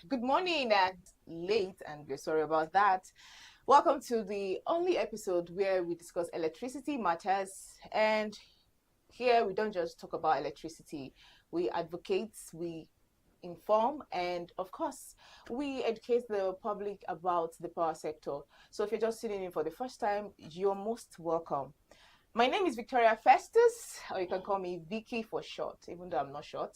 Good morning and late, and we're sorry about that. Welcome to the only episode where we discuss electricity matters. And here we don't just talk about electricity, we advocate, we inform, and of course, we educate the public about the power sector. So if you're just tuning in for the first time, you're most welcome. My name is Victoria Festus, or you can call me Vicky for short, even though I'm not short.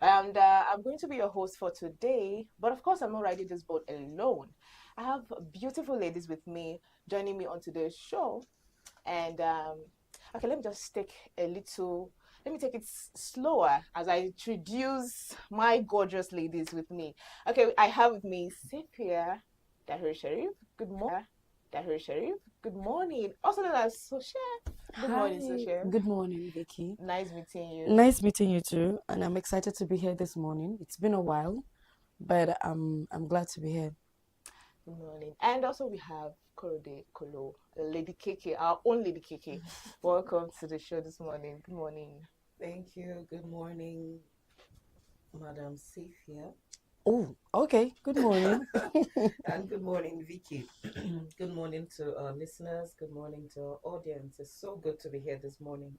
And I'm going to be your host for today. But of course, I'm not riding this boat alone. I have beautiful ladies with me joining me on today's show. And okay, let me just take let me take it slower as I introduce my gorgeous ladies with me. Okay, I have with me Safia Dahir Sharif. Good morning. Dahir Sharif. Good morning. Also known as Sosha. Good morning, Sosha. Good morning, Vicky. Nice meeting you. Nice meeting you too, and I'm excited to be here this morning. It's been a while, but I'm glad to be here. Good morning. And also we have Korode Kolo, Lady KK, our own Lady KK. Welcome to the show this morning. Good morning. Thank you. Good morning, Madam Safia. Oh, okay. Good morning. And good morning, Vicky. Good morning to our listeners. Good morning to our audience. It's so good to be here this morning.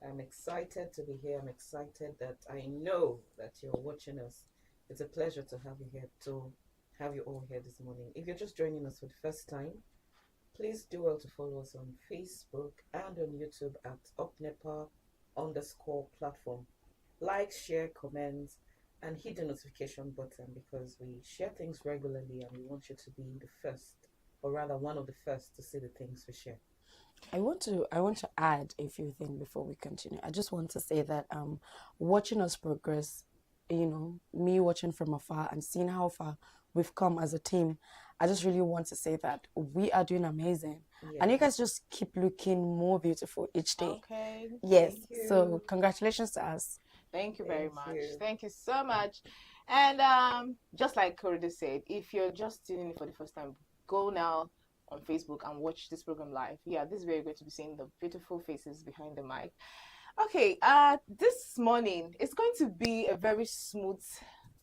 I'm excited to be here. I'm excited that I know that you're watching us. It's a pleasure to have you here, to have you all here this morning. If you're just joining us for the first time, please do well to follow us on Facebook and on YouTube at Upnepa_platform. Like, share, comment, and hit the notification button because we share things regularly and we want you to be the first, or rather one of the first to see the things we share. I want to add a few things before we continue. I just want to say that watching us progress, me watching from afar and seeing how far we've come as a team, I just really want to say that we are doing amazing. Yeah. And you guys just keep looking more beautiful each day. Okay. Yes. So congratulations to us. Thank you very much. Thank you so much. And just like Korode said, if you're just tuning in for the first time, go now on Facebook and watch this program live. Yeah, this is where you're going to be seeing the beautiful faces behind the mic. Okay, this morning it's going to be a very smooth,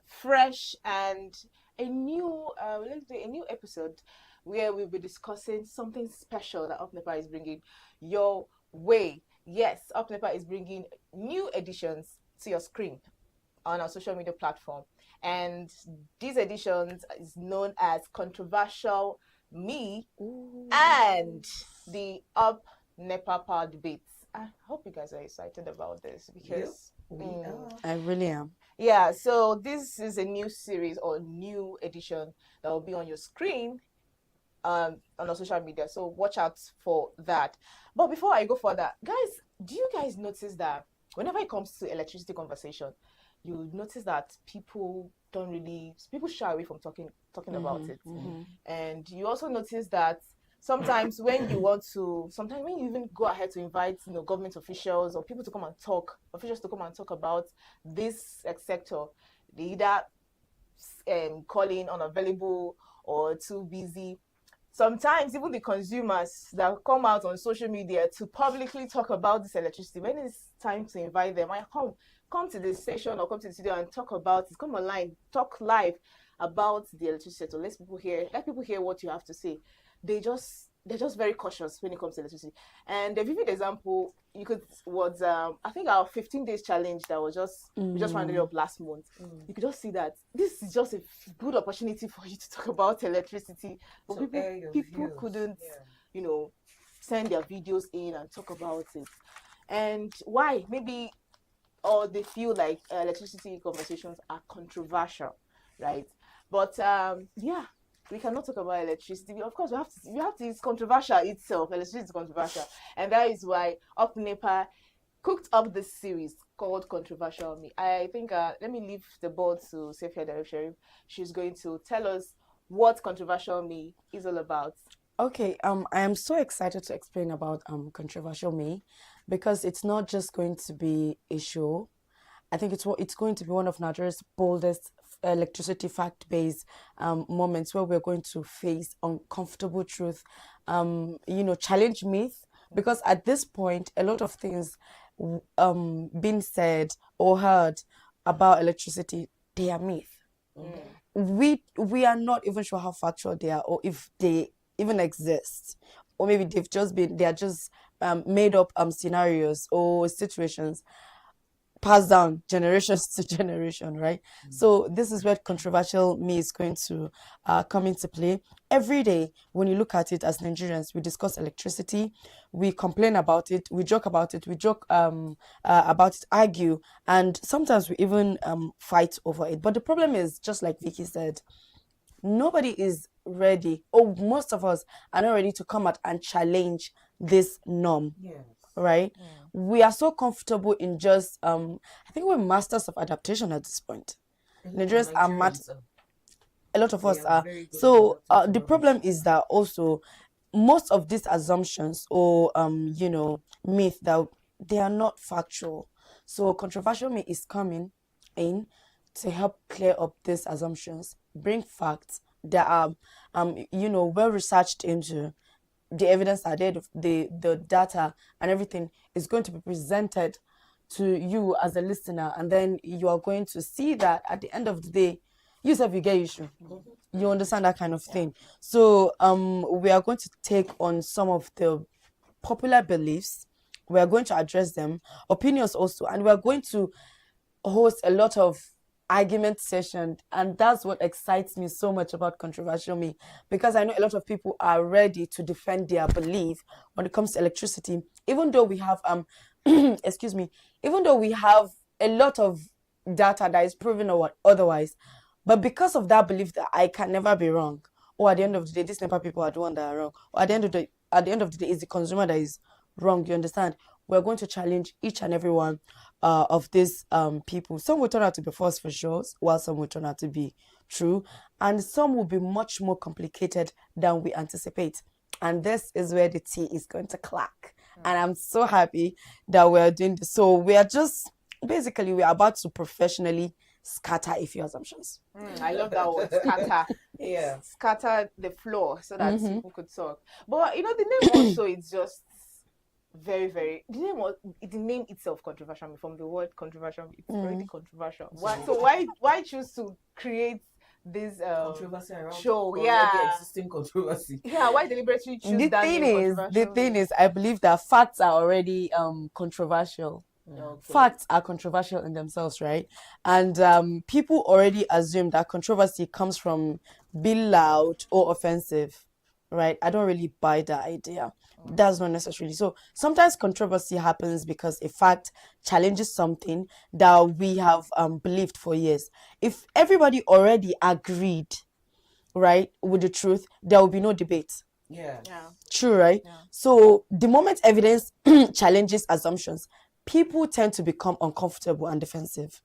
fresh, and a new episode where we'll be discussing something special that Upnepa is bringing your way. Yes, Upnepa is bringing new editions to your screen on our social media platform, and these editions is known as Controversial Me and the Upnepa Power Debates. I hope you guys are excited about this because I really am. Yeah, so this is a new series or new edition that will be on your screen on our social media. So watch out for that. But before I go further, guys, do you guys notice that whenever it comes to electricity conversation, you notice that people shy away from talking about it. Mm-hmm. And you also notice that sometimes when you even go ahead to invite government officials or people to come and talk, about this sector, they either call in unavailable or too busy. Sometimes even the consumers that come out on social media to publicly talk about this electricity, when it's time to invite them, I come to the station or come to the studio and talk about it, come online, talk live about the electricity sector. Let people hear what you have to say. They're just very cautious when it comes to electricity. And the vivid example was I think our 15 days challenge that was we just rounded up last month. You could just see that this is just a good opportunity for you to talk about electricity, but people couldn't send their videos in and talk about it. And why? Maybe or they feel like electricity conversations are controversial, right? But yeah, we cannot talk about electricity. Of course, we have to. It's controversial itself. Electricity is controversial, and that is why Upnepa cooked up this series called Controversial Me. I think let me leave the ball to Safia Dahir Sharif. She's going to tell us what Controversial Me is all about. Okay, I am so excited to explain about Controversial Me because it's not just going to be a show. I think it's going to be one of Nigeria's boldest electricity fact-based moments where we're going to face uncomfortable truth, challenge myth, because at this point a lot of things being said or heard about electricity, they are myth. we are not even sure how factual they are, or if they even exist, or maybe they are just made up scenarios or situations passed down generations to generation, right? So this is where controversial me is going to come into play. Every day, when you look at it as Nigerians, we discuss electricity, we complain about it, we joke about it, about it, argue, and sometimes we even fight over it. But the problem is, just like Vicky said, nobody is ready, or most of us are not ready to come out and challenge this norm. Yes. Right? We are so comfortable in just I think we're masters of adaptation at this point. Nigerians are mad. A lot of us are. So the problem is that also most of these assumptions or myth that they are not factual. So controversial myth is coming in to help clear up these assumptions, bring facts that are well researched into. The evidence are there, the data and everything is going to be presented to you as a listener, and then you are going to see that at the end of the day, you self you get issue. You understand that kind of thing. So we are going to take on some of the popular beliefs. We are going to address them, opinions also, and we are going to host a lot of argument session, and that's what excites me so much about controversial me, because I know a lot of people are ready to defend their belief when it comes to electricity, even though we have excuse me, even though we have a lot of data that is proven or otherwise, but because of that belief that I can never be wrong, or at the end of the day these Nepa people are the one that are wrong, or at the end of the day it's the consumer that is wrong, you understand? We're going to challenge each and every one of these people. Some will turn out to be false for sure, while some will turn out to be true, and some will be much more complicated than we anticipate. And this is where the tea is going to clack. And I'm so happy that we're doing this. So we are about to professionally scatter a few assumptions. I love that word, scatter. Yeah. Scatter the floor so that people could talk. But the name also is just very, very, the name itself controversial. From the word controversial, it's already controversial. Why choose to create this controversy around show? Existing controversy. Yeah, why deliberately choose that name? The thing is, I believe that facts are already controversial. Okay. Facts are controversial in themselves, right? And people already assume that controversy comes from being loud or offensive, right? I don't really buy that idea. That's not necessarily so. Sometimes controversy happens because a fact challenges something that we have believed for years. If everybody already agreed, right, with the truth, there will be no debate. Yeah. True, right? Yeah. So the moment evidence challenges assumptions, people tend to become uncomfortable and defensive.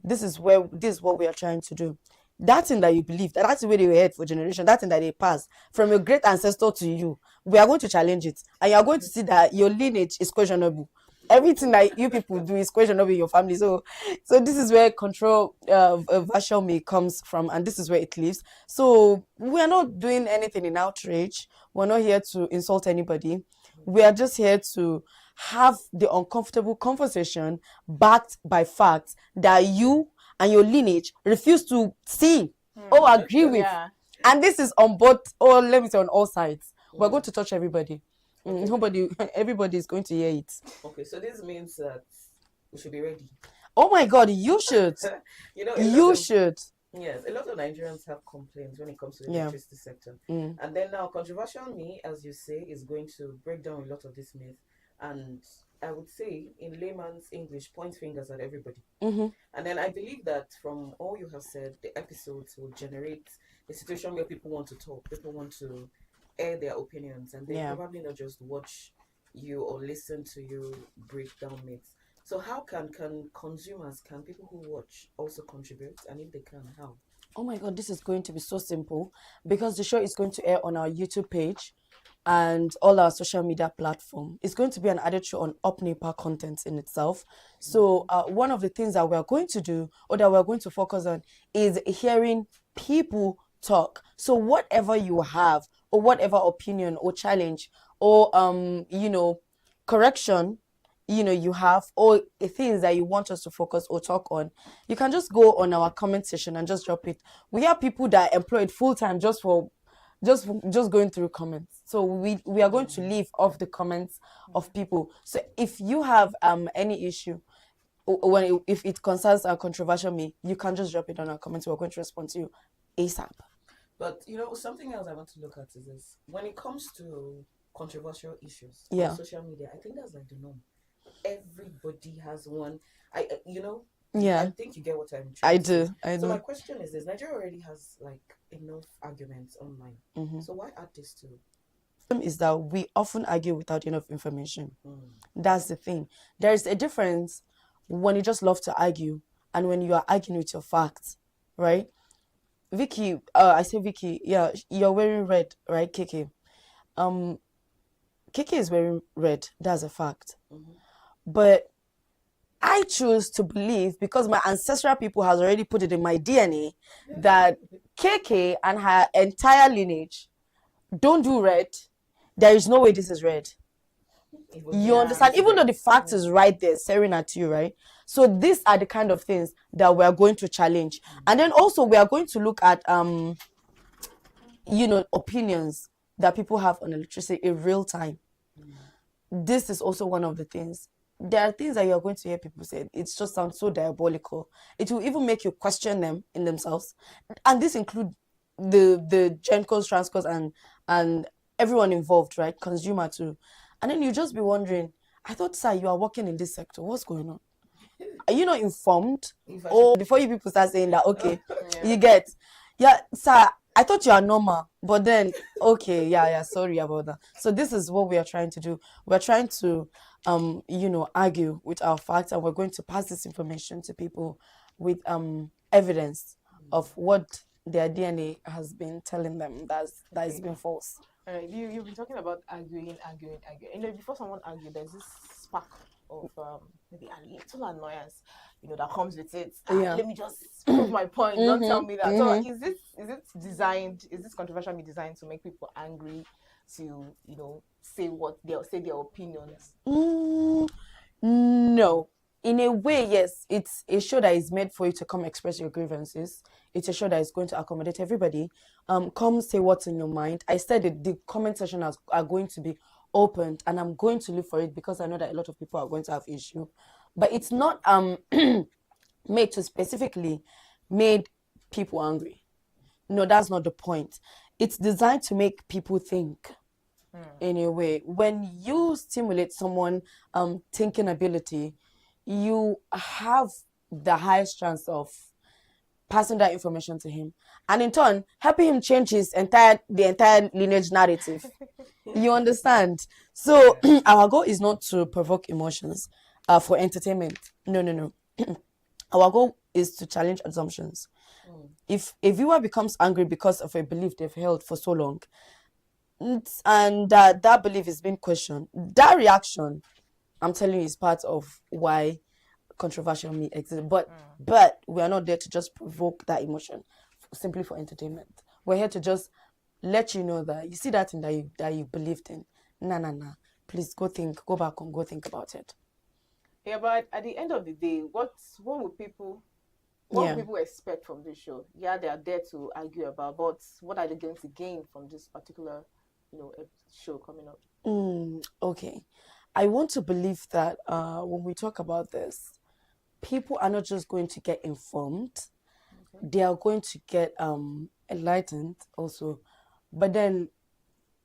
This is what we are trying to do. That thing that you believe, that's the way they were heard for generation, that thing that they passed from your great ancestor to you, we are going to challenge it. And you are going to see that your lineage is questionable. Everything that you people do is questionable in your family. So this is where controversial me comes from, and this is where it lives. So we are not doing anything in outrage. We're not here to insult anybody. We are just here to have the uncomfortable conversation backed by facts that you and your lineage refuse to see or agree with. And this is on both, or let me say on all sides. We're going to touch everybody. Everybody is going to hear it. Okay, so this means that we should be ready. Oh my God, you should. You should. Yes, a lot of Nigerians have complaints when it comes to the electricity sector. And then now, controversial me, as you say, is going to break down a lot of this myth. And I would say, in layman's English, point fingers at everybody. And then I believe that from all you have said, the episodes will generate a situation where people want to talk, people want to air their opinions, and they probably not just watch you or listen to you break down myths. So how can consumers, can people who watch also contribute? And if they can, how? Oh my God, this is going to be so simple, because the show is going to air on our YouTube page and all our social media platform. It's going to be an added show on Upnepa content in itself. So one of the things that we're going to do, or that we're going to focus on, is hearing people talk. So whatever you have, or whatever opinion or challenge or correction you have, or things that you want us to focus or talk on, you can just go on our comment section and just drop it. We have people that are employed full time just going through comments. So we are going to leave off the comments of people. So if you have any issue, if it concerns a controversial me, you can just drop it on our comments. We're going to respond to you ASAP. But something else I want to look at is this: when it comes to controversial issues Yeah. on social media, I think that's like the norm. Everybody has one. I Yeah, think you get what I'm trying I to say. do. I So my do. question is this: Nigeria already has like enough arguments online. Mhm. So why add this to? Is that we often argue without enough information. Mm. That's the thing. There's a difference when you just love to argue and when you are arguing with your facts, right? Vicky, I say Vicky, yeah, you're wearing red, right, Kiki? Kiki is wearing red, that's a fact. Mhm. But I choose to believe, because my ancestral people has already put it in my DNA, that Kiki and her entire lineage don't do red. There is no way this is red. You understand? Even though the fact is right there, staring at you, right? So these are the kind of things that we are going to challenge. And then also we are going to look at opinions that people have on electricity in real time. This is also one of the things. There are things that you're going to hear people say. It just sounds so diabolical. It will even make you question them in themselves. And this include the gencos, transcos, and everyone involved, right? Consumer too. And then you just be wondering, I thought, sir, you are working in this sector. What's going on? Are you not informed? Or before you people start saying that, okay, you get, yeah, sir, I thought you are normal, but then, okay, yeah, sorry about that. So this is what we are trying to do. We're trying to, argue with our facts, and we're going to pass this information to people with evidence of what their DNA has been telling them that has been false. You've been talking about arguing. Before someone argues, there's this spark of maybe a little annoyance, that comes with it. Yeah. Let me just prove my point. Don't tell me that. So is it designed? Is this controversial me designed to make people angry, to say their opinions? No. In a way, yes, it's a show that is made for you to come express your grievances. It's a show that is going to accommodate everybody. Come say what's in your mind. I said it, the comment section are going to be opened, and I'm going to look for it because I know that a lot of people are going to have issue. But it's not made to specifically made people angry. No, that's not the point. It's designed to make people think. In a way, when you stimulate someone thinking ability, you have the highest chance of passing that information to him, and in turn helping him change the entire lineage narrative. You understand? So our goal is not to provoke emotions for entertainment. No. Our goal is to challenge assumptions. If a viewer becomes angry because of a belief they've held for so long, and that belief is being questioned, that reaction, I'm telling you, is part of why controversial me exists. But we are not there to just provoke that emotion simply for entertainment. We're here to just let you know that you see that thing that you believed in. Nah. Please go back and go think about it. Yeah, but at the end of the day, what would people expect from this show? Yeah, they are there to argue about, but what are they going to gain from this particular show coming up? Okay. I want to believe that when we talk about this, people are not just going to get informed. Okay. They are going to get enlightened also. But then,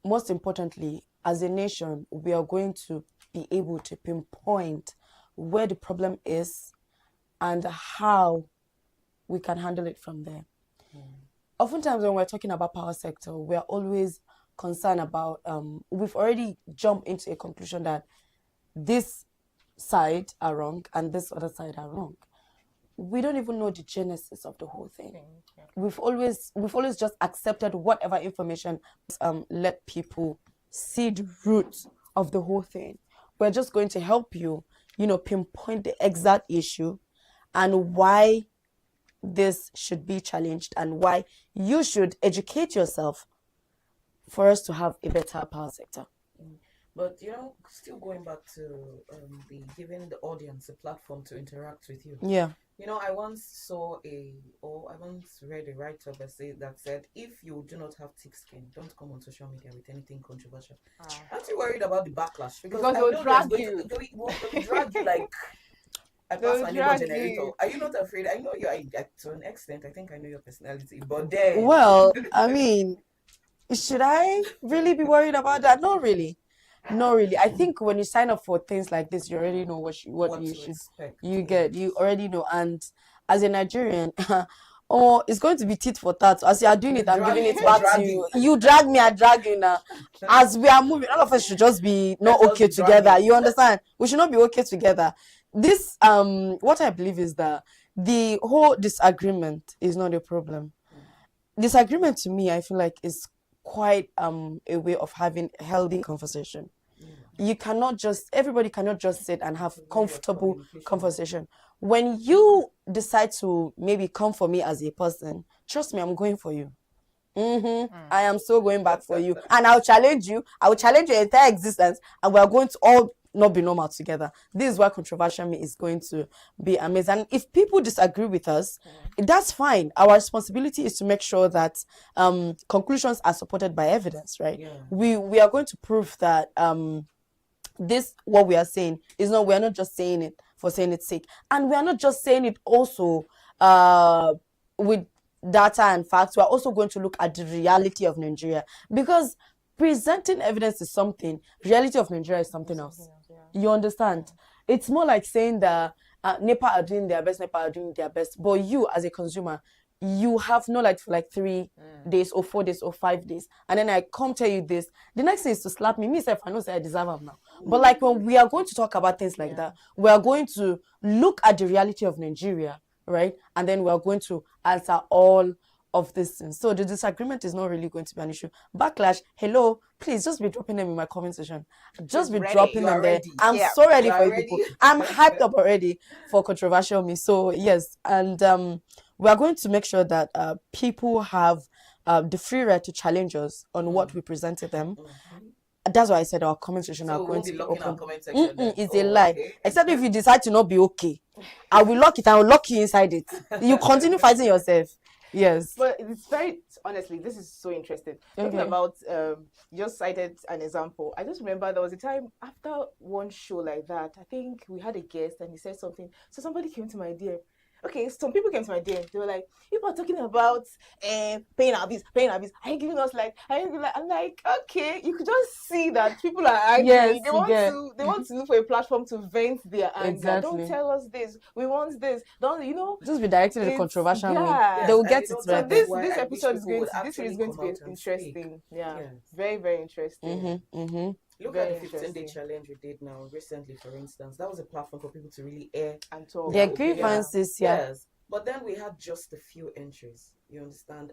most importantly, as a nation, we are going to be able to pinpoint where the problem is and how we can handle it from there. Oftentimes when we're talking about power sector, we are always concerned about, we've already jumped into a conclusion that this side are wrong and this other side are wrong. We don't even know the genesis of the whole thing. Okay. We've always just accepted whatever information let people see the roots of the whole thing. We're just going to help you, pinpoint the exact issue and why this should be challenged and why you should educate yourself for us to have a better power sector. But still going back to the giving the audience a platform to interact with you. Yeah. You know, I once read a write-up that said, if you do not have thick skin, don't come on social media with anything controversial. Aren't you worried about the backlash? Because I they'll know drag there's you. they'll drag you like I pass They'll my neighbor drag generator. you. Are you not afraid? I know you. To an extent, I think I know your personality. But then, Well, I mean, should I really be worried about that? Not really. Not really. I think when you sign up for things like this, you already know what you to should expect? you already know. And as a Nigerian, oh, it's going to be tit for tat. As you are doing it, I'm giving Dragging it for back to dragging. you. You drag me, I drag you now. As we are moving, all of us should just be not Let's just okay be together. dragging. You understand? We should not be okay together. This what I believe is that the whole disagreement is not a problem. Disagreement to me, I feel like, is quite a way of having healthy conversation. You cannot just everybody cannot just sit and have It's a way of comfortable communication. conversation. When you decide to maybe come for me as a person, trust me, I'm going for you. I am so going back for you, and I'll challenge you. I will challenge your entire existence, and we are going to all not be normal together. This is why controversial me is going to be amazing. And if people disagree with us, that's fine. Our responsibility is to make sure that conclusions are supported by evidence, right? Yeah. We are going to prove that this what we are saying is not, we are not just saying it for saying its sake, and we are not just saying it also with data and facts. We are also going to look at the reality of Nigeria, because presenting evidence is something, reality of Nigeria is something else. You understand? It's more like saying that Nepa are doing their best, Nepa are doing their best, but you as a consumer, you have no light for like 3 days or 4 days or 5 days, and then I come tell you this, the next thing is to slap me. Myself, I know say I deserve them now. But like when we are going to talk about things like that, we are going to look at the reality of Nigeria, right? And then we are going to answer all of these things. So the disagreement is not really going to be an issue. Backlash, hello, please just be dropping them in my comment section. Just be Ready. dropping You them are there. ready. I'm Yeah. so ready You for are you ready. people. I'm hyped up already for controversial me. So yes, and we are going to make sure that people have the free right to challenge us on what we present to them. That's why I said our comment section So are we going won't to be be locking our open. comment section. then. It's a lie. Okay. Except if you decide to not be okay, I will lock it. I will lock you inside it. You continue fighting yourself. Yes. But it's very, honestly, this is so interesting. Talking Okay. about, you just cited an example. I just remember there was a time after one show like that, I think we had a guest and he said something. So somebody came to my DM. Okay, some people came to my DM. They were like, people are talking about paying our bills. Are you giving us like, I'm like, okay, you could just see that people are angry. Yes, they you want get. to look for a platform to vent their anger. Exactly. Don't tell us this. We want this. Don't, you know, Just be directed to the it's, controversial me. yeah. They will and get you know, it So right that there. is why this I episode wish is people going would to this series is actually going to come be out and interesting. speak. Yeah. Yes. Very, very interesting. Look Very at the 15-day interesting. challenge we did now recently, for instance. That was a platform for people to really air And talk. Their opinion. grievances, yeah. Yes. But then we had just a few entries, you understand?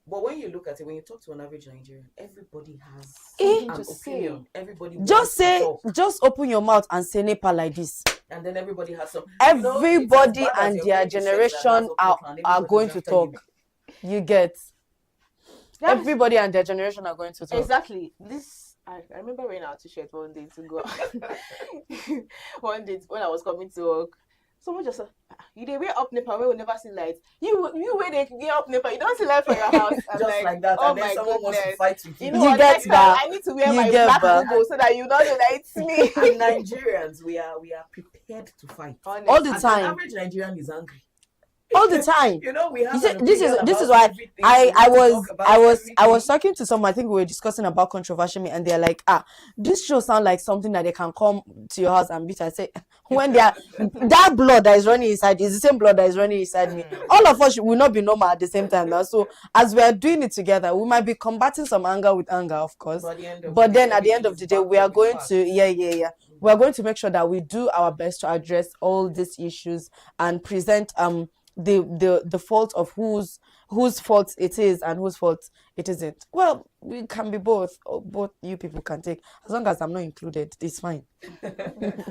But when you look at it, when you talk to an average Nigerian, everybody has Something an to opinion. Everybody Just wants to say, talk. just open your mouth and say Nepa like this. And then everybody has some. Everybody it's as bad as and your their colleague is sex that has generation Upnepa, and are everybody's going to after talk. You get. Yes. Everybody and their generation are going to talk. Exactly. This I remember wearing our t-shirt one day to go. One day when I was coming to work, someone just said, "You dey wear Upnepa we will never see light. You wear the wear Upnepa, you don't see light for your house." I'm Just like that. Oh and then my someone wants to goodness. fight with you. You know You what? get Next time that. I need to wear You my get black that. logo so that you don't know that it's me. And Nigerians, we are prepared to fight. Honestly. All the And time. an average Nigerian is angry. All the time. You know, we have You see, an this opinion is about why everything. We want to talk about I was everything. talking to someone. I think we were discussing about controversial me, and they're like, this show sounds like something that they can come to your house and beat. I say, when they are that blood that is running inside is the same blood that is running inside me. All of us will not be normal at the same time now. So as we are doing it together, we might be combating some anger with anger, of course. But Then at the end of the day, we are going to we are going to make sure that we do our best to address all these issues and present the fault of whose fault it is and whose fault it isn't. Well, we can be both. Or both you people can take, as long as I'm not included. It's fine.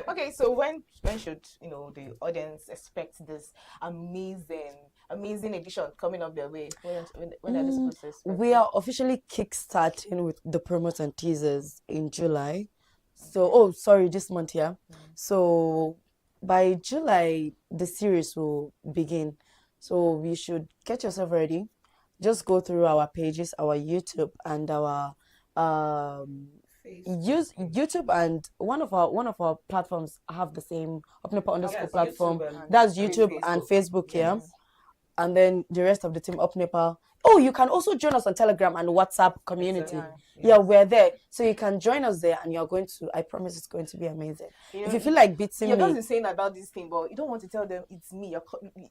Okay, so when should the audience expect this amazing edition coming up their way? When are they supposed to expect We it? are officially kickstarting with the promos and teasers in July. So, oh, sorry, this month, yeah. So by July, the series will begin. So you should get yourself ready. Just go through our pages, our YouTube, and our um use Facebook. YouTube, and one of our platforms have the same Upnepa underscore Yes, platform. YouTube and That's And YouTube and Facebook. Facebook, yeah. Yes. And then the rest of the team Upnepa. Oh, you can also join us on Telegram and WhatsApp community. Exactly. Yeah, Yes. we're there. So you can join us there, and you're going to, I promise it's going to be amazing. You If know, you feel like beating you're just me, saying about this thing, but you don't want to tell them it's me.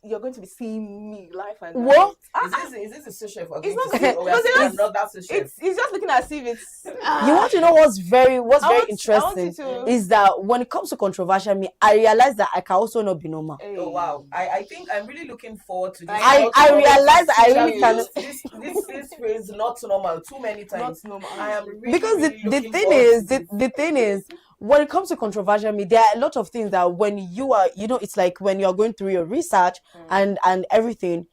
You're going to be seeing me live and what? Is this a social we're It's going not to see? Or we are because seeing another social? it's just looking as if it's. You want to know what's very I want you interesting to. is that when it comes to controversial me, I realize that I can also not be normal. Oh wow! I think I'm really looking forward to this. I realize that I really can. This phrase not normal too many times. Not normal. I am really, Because really the looking thing forward is to this. the thing is when it comes to controversial me, there are a lot of things that when you are, it's like when you're going through your research and everything,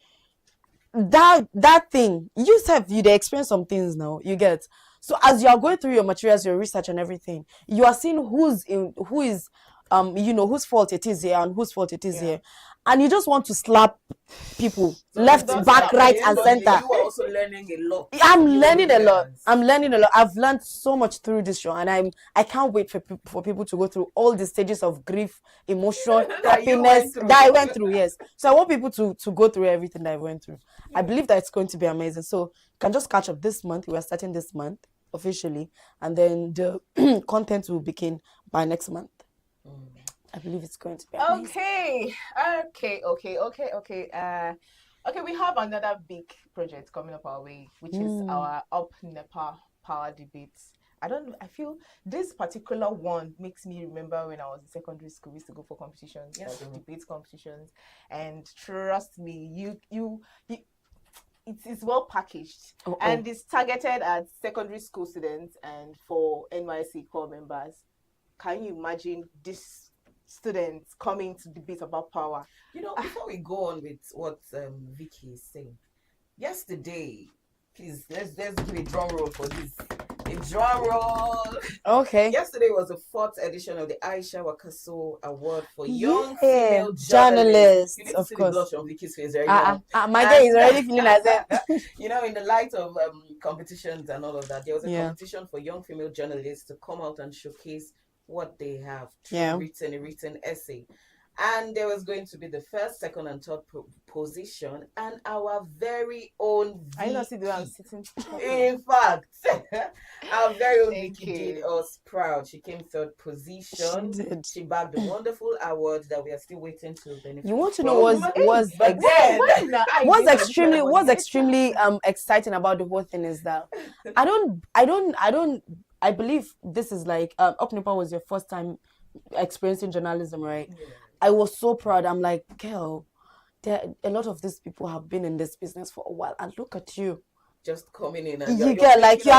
that thing you said you they experience some things now, you get. So as you are going through your materials, your research and everything, you are seeing who is whose fault it is here and whose fault it is here, and you just want to slap people So left, that's back, at right the and end of the day, center. You are also learning a lot. I'm You learning a lot. yes. I'm learning a lot. I've learned so much through this show, and I can't wait for people to go through all the stages of grief, emotion, That you went happiness through. that I went through. Yes, so I want people to go through everything that I went through. I believe that it's going to be amazing. So you can just catch up this month. We are starting this month officially, and then the content will begin by next month. I believe it's going to be amazing. Okay, we have another big project coming up our way, which is our Upnepa power debates. I feel this particular one makes me remember when I was in secondary school. We used to go for competitions, debate competitions, and trust me, it is well packaged. And it's targeted at secondary school students and for NYC core members. Can you imagine this students coming to debate about power? Before we go on with what Vicky is saying, yesterday, please let's give a drum roll for this. A drum roll. Okay. Yesterday was the 4th edition of the Aisha Wakaso Award for Young Female Journalists. You need Of to see course. the blush on Vicky's face right now. My girl is already feeling like that. In the light of competitions and all of that, there was a competition for young female journalists to come out and showcase what they have written, a written essay. And there was going to be the first, second, and third position, and our very own Vicky. I not see the way I'm sitting. In fact, our very own Thank Vicky you. did us proud. She came third position. She did. She bagged a wonderful award that we are still waiting to benefit. You want to know what's extremely exciting about the whole thing is that I believe this is like Upnepa was your first time experiencing journalism, right? Yeah. I was so proud. I'm like, girl, a lot of these people have been in this business for a while, and look at you. Just coming in and you're just making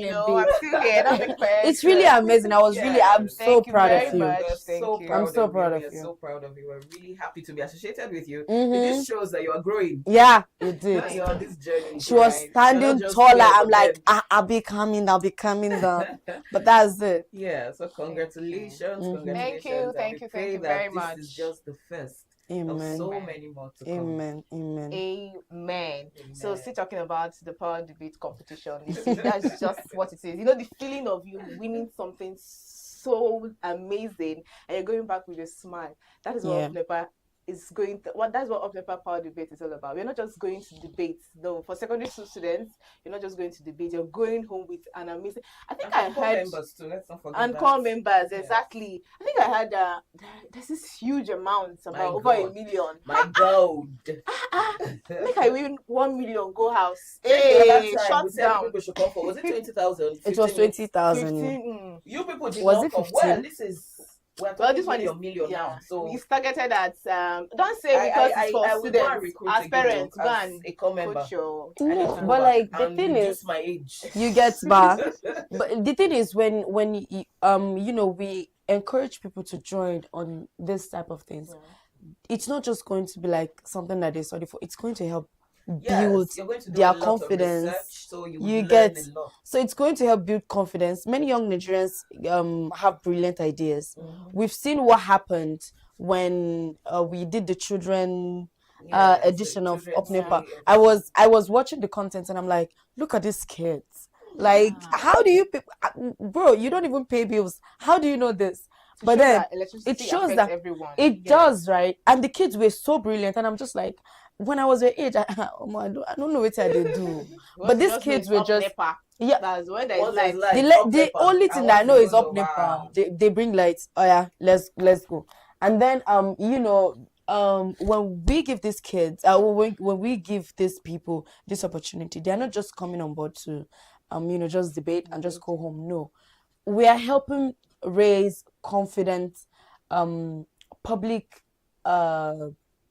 it big. It's really amazing. I'm so proud of you. I'm so proud of you. So proud of you. We're really happy to be associated with you. This shows that you are growing. Yeah, you did. You're on this journey. She was standing taller. I'm like, I'll be coming down. But that's it. Yeah, so congratulations. Thank you very much. This is just the first. Amen. Of so many more to come. Amen. So still talking about the power debate competition. You see, that's just what it is. The feeling of you winning something so amazing and you're going back with a smile. That is what Upnepa is going to, that's what Upnepa power debate is all about. We're not just going to debate. No, for secondary school students, you're not just going to debate, you're going home with an amazing, I think I heard members too. Let's not forget and that. call members, exactly. I think I heard there's this huge amount, about over 1 million. My God. Make I win 1 million, go house. Hey, shut down. People should come for. Was it 20,000? It was 20,000. You people did was not it come. 15? Well, this is. Well, this one is million now. So it's targeted at don't say because it's for students. As parents, go and a member. put your but like the thing is, my age. You get back. But the thing is, when we encourage people to join on this type of things, it's not just going to be like something that they study for. It's going to help build You're going to do a their lot of confidence. research, so you You would get learn a lot. so it's going to help build confidence. Many young Nigerians have brilliant ideas. We've seen what happened when we did the children So edition of children's Upnepa. day I was watching the content and I'm like, look at these kids. Like, Yeah. how do you bro, you don't even pay bills. How do you know this? To But show then that it electricity shows affects that everyone. it does, right? And the kids were so brilliant, and I'm just like, when I was your age, I don't know what they do. But these kids were just Nepa. yeah. That's when there is Once there's light. light, The only thing that I know is up Nepa. Wow. They bring lights. Oh yeah, let's go. And then when we give these kids when we give these people this opportunity, they're not just coming on board to just debate and just go home. No, we are helping raise confident public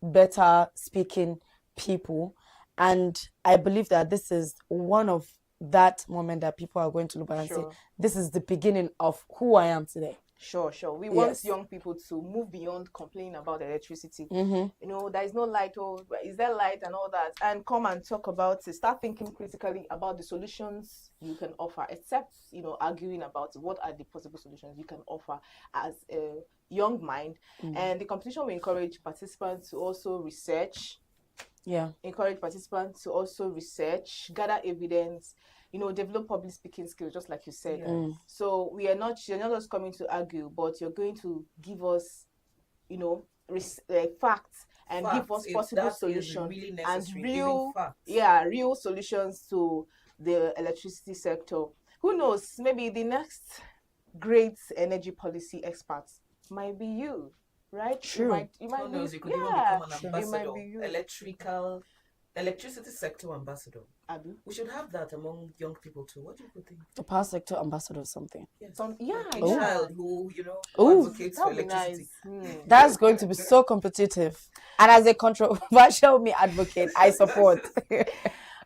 better speaking people, and I believe that this is one of that moment that people are going to look back and say, Sure. this is the beginning of who I am today. Sure. We want Yes. young people to move beyond complaining about electricity. Mm-hmm. You know, there is no light, oh, is there light and all that? And come and talk about it. Start thinking critically about the solutions you can offer, except, arguing about what are the possible solutions you can offer as a young mind. And the competition will encourage participants to also research. Yeah. Encourage participants to also research, gather evidence, develop public speaking skills, just like you said. So you're not just coming to argue, but you're going to give us, facts and give us possible solutions really and real real solutions to the electricity sector. Who knows? Maybe the next great energy policy expert might be you. Right? True. You might Who knows? be, You could even become an It ambassador, might be you. electricity sector ambassador. Abi? We should have that among young people too. What do you think? The power sector ambassador or something. Yes. Like a yeah. child who Ooh. advocates for That'd be electricity. nice. That's going to be so competitive. And as a controversial me advocate, I support.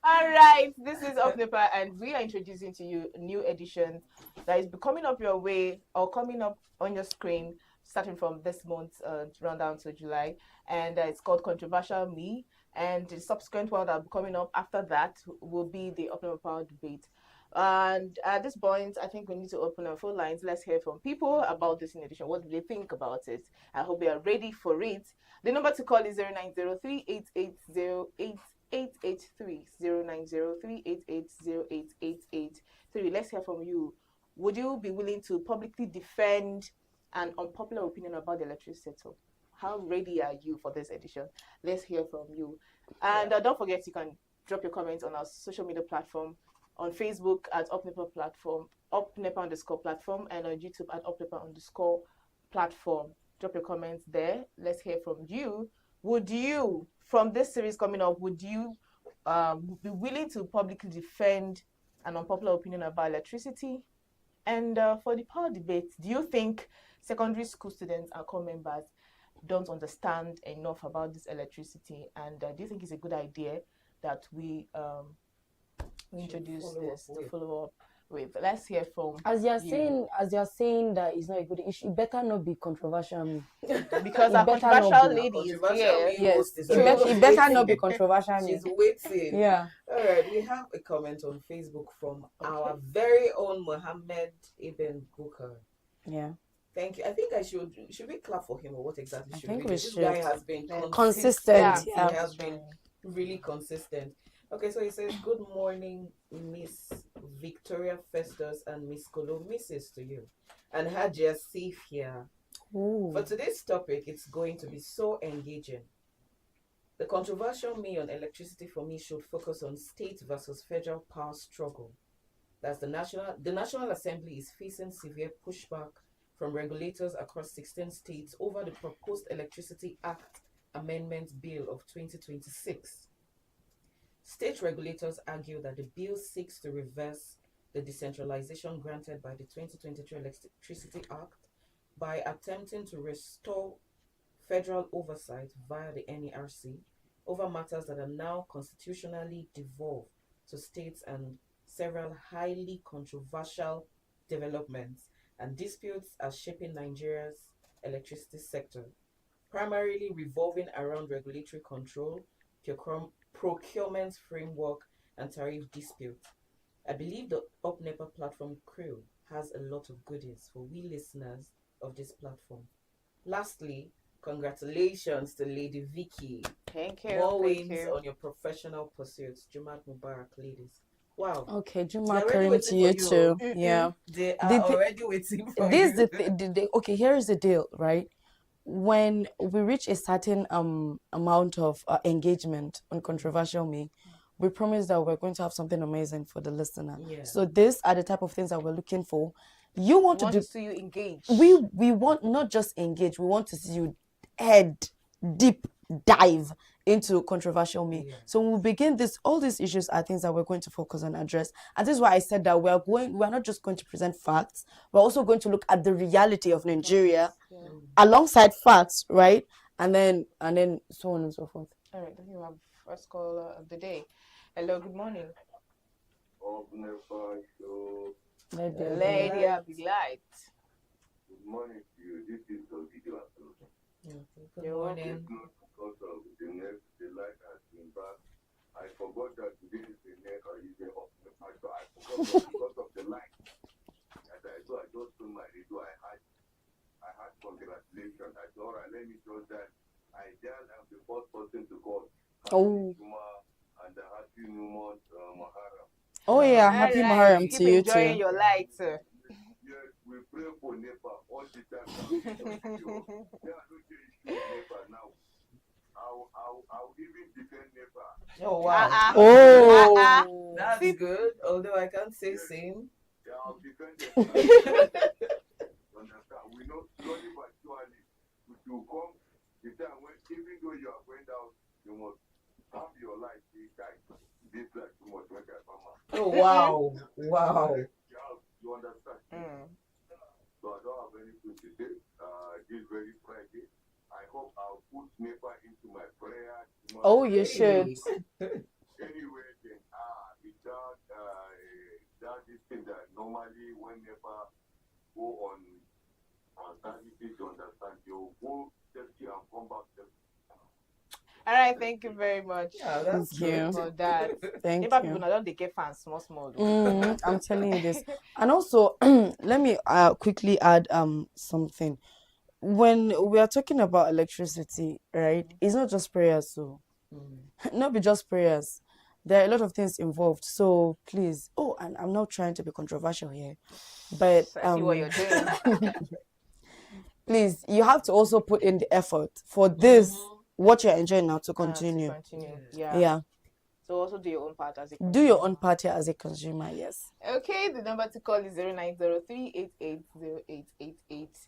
All right, this is Upnepa, and we are introducing to you a new edition that is coming up your way or coming up on your screen starting from this month, run down to July, and it's called Controversial Me. And the subsequent one that will be coming up after that will be the Upnepa Power Debate. And at this point, I think we need to open our phone lines. Let's hear from people about this in edition. What do they think about it? I hope they are ready for it. The number to call is 0903 880 883 0903 880 Let's hear from you. Would you be willing to publicly defend an unpopular opinion about the electricity sector? How ready are you for this edition? Let's hear from you. And don't forget, you can drop your comments on our social media platform, on Facebook at Upnepa platform, Upnepa_platform, and on YouTube at Upnepa_platform. Drop your comments there. Let's hear from you. Would you, from this series coming up, would you be willing to publicly defend an unpopular opinion about electricity? And for the power debate, do you think secondary school students and core members don't understand enough about this electricity? And do you think it's a good idea that we introduce this to follow up with? Let's hear from As you're saying that it's not a good issue, it better not be controversial. Because our controversial lady is here. Yes, it better not be controversial. She's waiting. Yeah. All right, we have a comment on Facebook from our very own Mohammed Ibn Bukar. Yeah. Thank you. I think should we clap for him or what exactly should we do? This guy has been consistent. He has been really consistent. Okay, so he says, good morning, Miss Victoria Festus and Miss Kolo, Mrs. to you. And Hajia Safe here. Ooh. For today's topic, it's going to be so engaging. The controversial me on electricity for me should focus on state versus federal power struggle. That's the National Assembly is facing severe pushback from regulators across 16 states over the proposed Electricity Act Amendment Bill of 2026. State regulators argue that the bill seeks to reverse the decentralization granted by the 2023 Electricity Act by attempting to restore federal oversight via the NERC over matters that are now constitutionally devolved to states, and several highly controversial developments and disputes are shaping Nigeria's electricity sector, primarily revolving around regulatory control, procurement framework, and tariff dispute. I believe the Upnepa platform crew has a lot of goodies for we listeners of this platform. Lastly, congratulations to Lady Vicky. Thank you. More Thank wins you. on your professional pursuits. Jumat Mubarak, ladies. Wow. Okay, They're Juma, already Karim to waiting for you you. too. Mm-mm. Yeah. They The are thi- already waiting for this you. okay, here is the deal, right? When we reach a certain amount of engagement on Controversial Me, we promise that we're going to have something amazing for the listener. Yeah. So these are the type of things that we're looking for. You We want to want do to see you engage. we want not just engage, we want to see you head deep dive into Controversial Me. Yeah. So when we begin this, all these issues are things that we're going to focus on address. And this is why I said that we're not just going to present facts, we're also going to look at the reality of Nigeria Yeah. alongside facts, right? And then so on and so forth. All right. You have first caller of the day. Hello. Good morning. Upnepa show. Lady of the light. Good morning to you. This is the video. Good You're morning. Because of the light has been back. I forgot that today is the neck or is the Upnepa show. I forgot because of the light. As I do, I just told my radio I had congratulations. I thought, all right, let me just that. I am the first person to call. Oh. And the happy new month, Mahara. Oh yeah, All happy right. Muharram Keep to you enjoying too. your light. Yes, we pray for Nepa all the time. Nepa now. I'll even defend Nepa. Oh wow. Oh. That's good. Although I can't say same. Yeah, I'll defend Nepa. Understand? We know slowly but surely it will come the time when even though you are going down, you must have your life. This like too much like a farmer. Oh wow. Wow. You understand? So I don't have anything to say. This very Friday. I hope I'll put Nepa into my prayer. Oh, you should. Anyway, then that is thing that normally when Nepa go on services, you understand, they'll go safety and come back safety. All right. Thank you very much. Yeah, that's Thank you. good. For that. Thank Nepa you. people now don't they get fans small. I'm telling you this. And also, let me quickly add something. When we are talking about electricity, right? It's not just prayers, so not be just prayers. There are a lot of things involved. So please, and I'm not trying to be controversial here, but I see what you're doing. please, you have to also put in the effort for this, what you're enjoying now, to continue. Yeah. So also do your own part as a consumer. Do your own part here as a consumer, yes. Okay, the number to call is 0903-880888.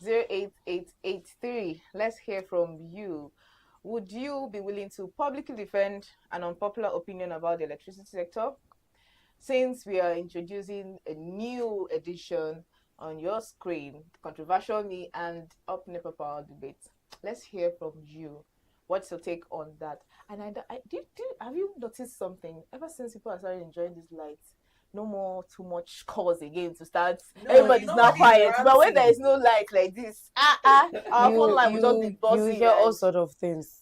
0903-880888. Let's hear from you. Would you be willing to publicly defend an unpopular opinion about the electricity sector? Since we are introducing a new edition on your screen, Controversial Me and Upnepa Power Debate, let's hear from you. What's your take on that? And have you noticed something? Ever since people are started enjoying these lights, no more too much calls again to start. Everybody's now quiet. But when there is no light like this, our phone line will just be buzzing. You hear all sort of things.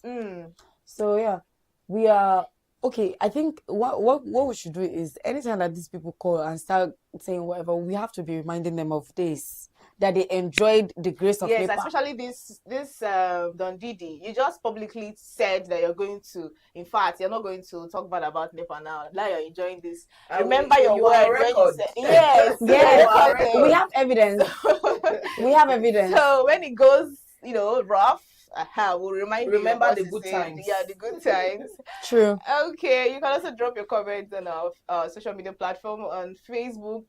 So yeah, we are okay. I think what we should do is anytime that these people call and start saying whatever, we have to be reminding them of this, that they enjoyed the grace of Yes, Nepa. especially this Don Didi. You just publicly said that you're going to. In fact, you're not going to talk bad about Nepa now. Now you're enjoying this. Remember your word when you said yes. Yes, we have evidence. We have evidence. So when it goes, rough, we'll Remember the good times. Yeah, the good times. True. Okay, you can also drop your comments on our social media platform on Facebook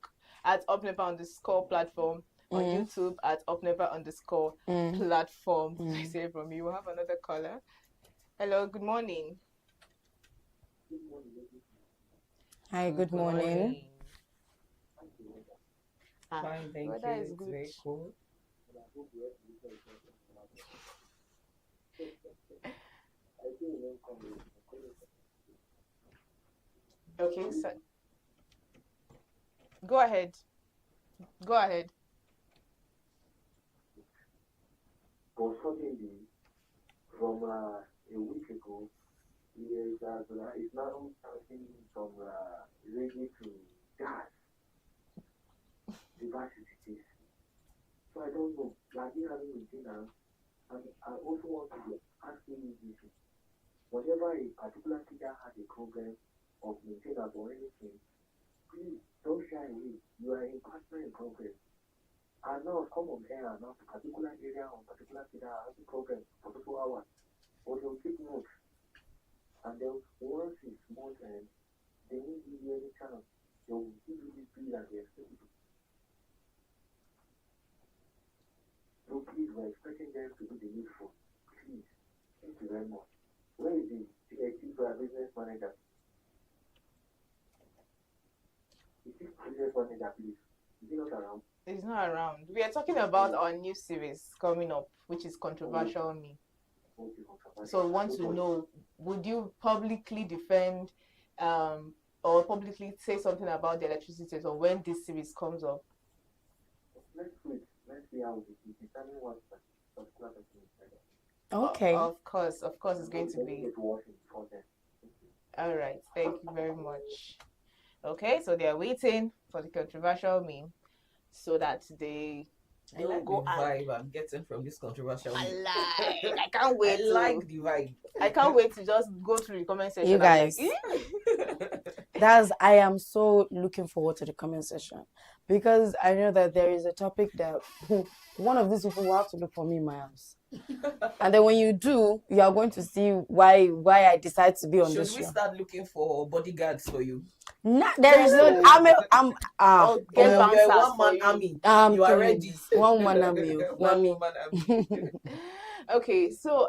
at Upnepa_platform. On YouTube at Upnepa_platform. I say from you. We'll have another caller. Hello, good morning. Hi, good morning. Fine, thank you. Weather is It's good. very cool. Okay, so go ahead. But suddenly, from a a week ago, it's now starting from reggae to jazz, diversity. So I don't know. Like you having maintenance, and I also want to ask you this: whenever a particular teacher has a problem of maintenance or anything, please don't shy away. You are a partner in progress. And now come on air and now a particular area or particular teacher has a problem for 2 hours. Or they'll take notes. And then once it's month end, they won't give you any chance. They will give you this bill and they expect you to. So please, we're expecting them to do the needful. Please. Thank you very much. Where is the chief business manager? The chief business manager, please. Is he not around? He's not around. We are talking about our new series coming up, which is Controversial Me. So we want to know, would you publicly defend or publicly say something about the electricity or when this series comes up? Let's wait. Let's see how we determine what particular person is. Okay. Of course, it's going to be. All right, thank you very much. Okay, so they are waiting for the Controversial Me so that they I like go the vibe I'm getting from this controversial. I can't wait. I like the vibe. I can't wait to just go through the comment section. You guys. I am so looking forward to the comment section because I know that there is a topic that one of these people will have to look for me in my house. And then when you do, you are going to see why I decide to be on this show. Should we start looking for bodyguards for you? No, there is no. Get you're a bouncers one-man for army. you. You are ready. One man army. One woman army. Okay, so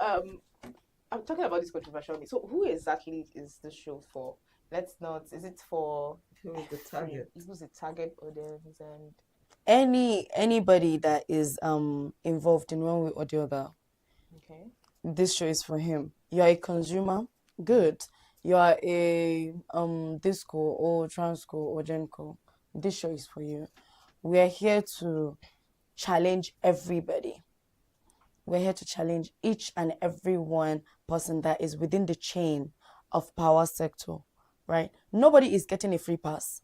I'm talking about this controversial. So who exactly is the show for? Let's not. Is it for Who is the target? Who's the target audience and anybody that is involved in one way or the other? Okay. This show is for him. You are a consumer, good. You are a disco or transco or genco. This show is for you. We are here to challenge everybody. We're here to challenge each and every one person that is within the chain of power sector, right? Nobody is getting a free pass.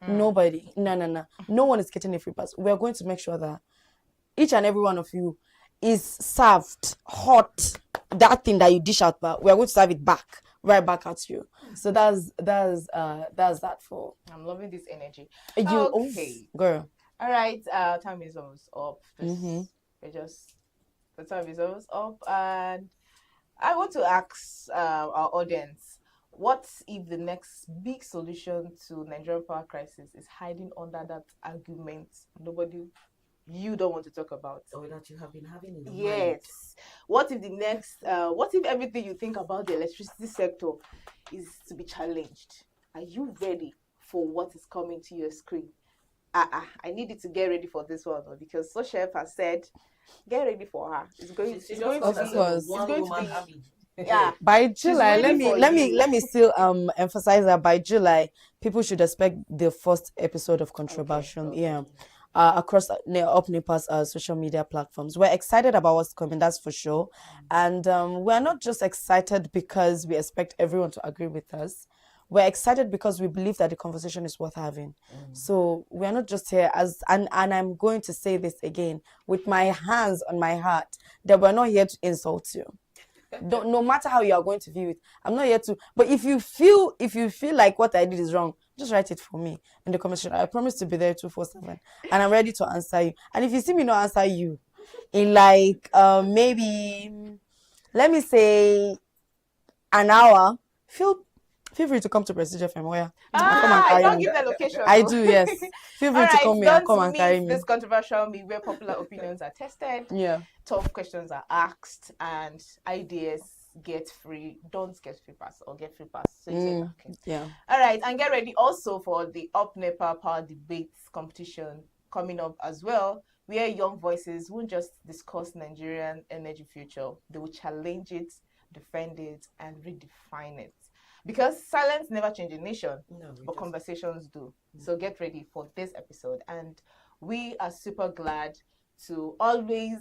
Nobody. No. No one is getting a free pass. We are going to make sure that each and every one of you is served hot. That thing that you dish out, but we are going to serve it right back at you. So that's that for. I'm loving this energy. Okay, girl. All right. Time is almost up. The time is almost up, and I want to ask our audience: what if the next big solution to Nigerian power crisis is hiding under that argument you don't want to talk about? Or that you have been having in your mind? Yes. What if the next? What if everything you think about the electricity sector is to be challenged? Are you ready for what is coming to your screen? I need you to get ready for this one because Sochef has said, get ready for her. It's going to be. Yeah. By July, let me still emphasize that by July, people should expect the first episode of Controversial. Okay. Yeah. Across Upnepa's social media platforms. We're excited about what's coming, that's for sure. And we're not just excited because we expect everyone to agree with us. We're excited because we believe that the conversation is worth having. So we're not just here and I'm going to say this again with my hands on my heart, that we're not here to insult you. No matter how you are going to view it, I'm not here to. But if you feel like what I did is wrong, just write it for me in the comment section. I promise to be there 247, and I'm ready to answer you. And if you see me not answer you in like maybe, let me say, an hour, feel free to come to Prestige FM where I don't give the location. I do, yes. Feel free to come here and come and carry me. This controversial me where popular opinions are tested. Yeah. Tough questions are asked and ideas don't get free pass or get free pass. So you say, okay. Yeah. All right, and get ready also for the Upnepa Power Debates competition coming up as well, where young voices won't just discuss Nigerian energy future, they will challenge it, defend it, and redefine it. Because silence never changes a nation, but conversations do. So get ready for this episode. And we are super glad to always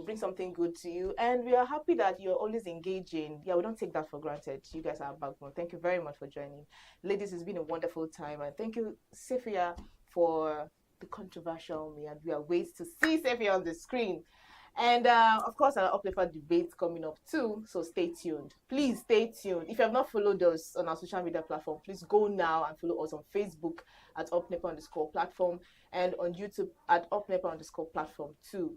bring something good to you. And we are happy that you're always engaging. Yeah, we don't take that for granted. You guys are our backbone. Thank you very much for joining. Ladies, it's been a wonderful time. And thank you, Sophia, for the controversial me. And we are waiting to see Sophia on the screen. And of course, our Upnepa debate coming up too. So stay tuned. Please stay tuned. If you have not followed us on our social media platform, please go now and follow us on Facebook at Upnepa_platform and on YouTube at Upnepa_platform too.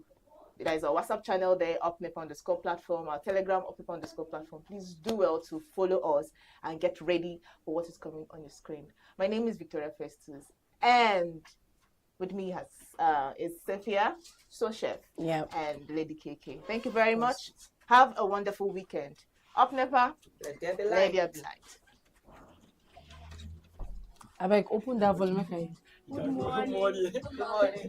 There is a WhatsApp channel there, Upnepa_platform, our Telegram, Upnepa_platform. Please do well to follow us and get ready for what is coming on your screen. My name is Victoria Festus, and with me is Sophia, Chef, and Lady KK. Thank you very much. Have a wonderful weekend. Upnepa, Let there be let light. there be light. I beg, open that volume. Okay. Good morning. Good morning.